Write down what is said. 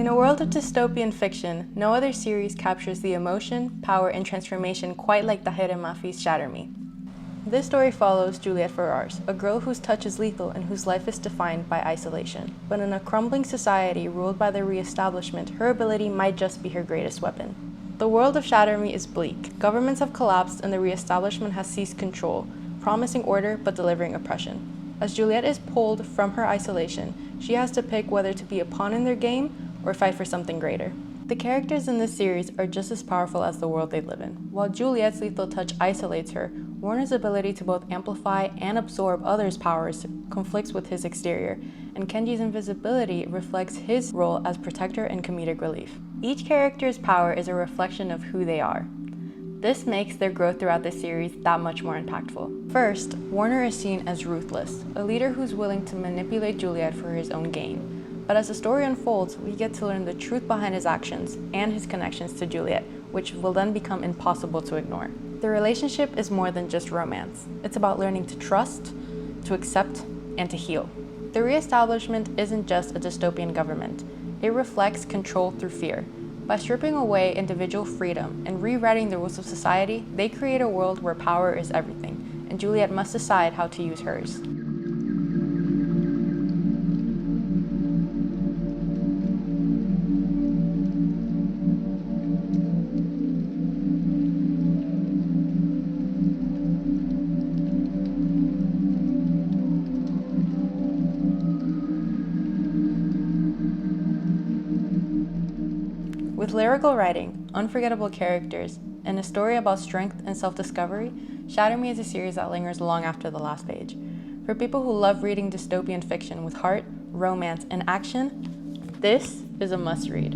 In a world of dystopian fiction, no other series captures the emotion, power, and transformation quite like Tahir Mafi's Shatter Me. This story follows Juliet Ferrars, a girl whose touch is lethal and whose life is defined by isolation. But in a crumbling society ruled by the re-establishment, her ability might just be her greatest weapon. The world of Shatter Me is bleak. Governments have collapsed and the re-establishment has seized control, promising order but delivering oppression. As Juliet is pulled from her isolation, she has to pick whether to be a pawn in their game or fight for something greater. The characters in this series are just as powerful as the world they live in. While Juliet's lethal touch isolates her, Warner's ability to both amplify and absorb others' powers conflicts with his exterior, and Kenji's invisibility reflects his role as protector and comedic relief. Each character's power is a reflection of who they are. This makes their growth throughout the series that much more impactful. First, Warner is seen as ruthless, a leader who's willing to manipulate Juliet for his own gain. But as the story unfolds, we get to learn the truth behind his actions and his connections to Juliet, which will then become impossible to ignore. The relationship is more than just romance. It's about learning to trust, to accept, and to heal. The re-establishment isn't just a dystopian government. It reflects control through fear. By stripping away individual freedom and rewriting the rules of society, they create a world where power is everything, and Juliet must decide how to use hers. With lyrical writing, unforgettable characters, and a story about strength and self-discovery, Shatter Me is a series that lingers long after the last page. For people who love reading dystopian fiction with heart, romance, and action, this is a must-read.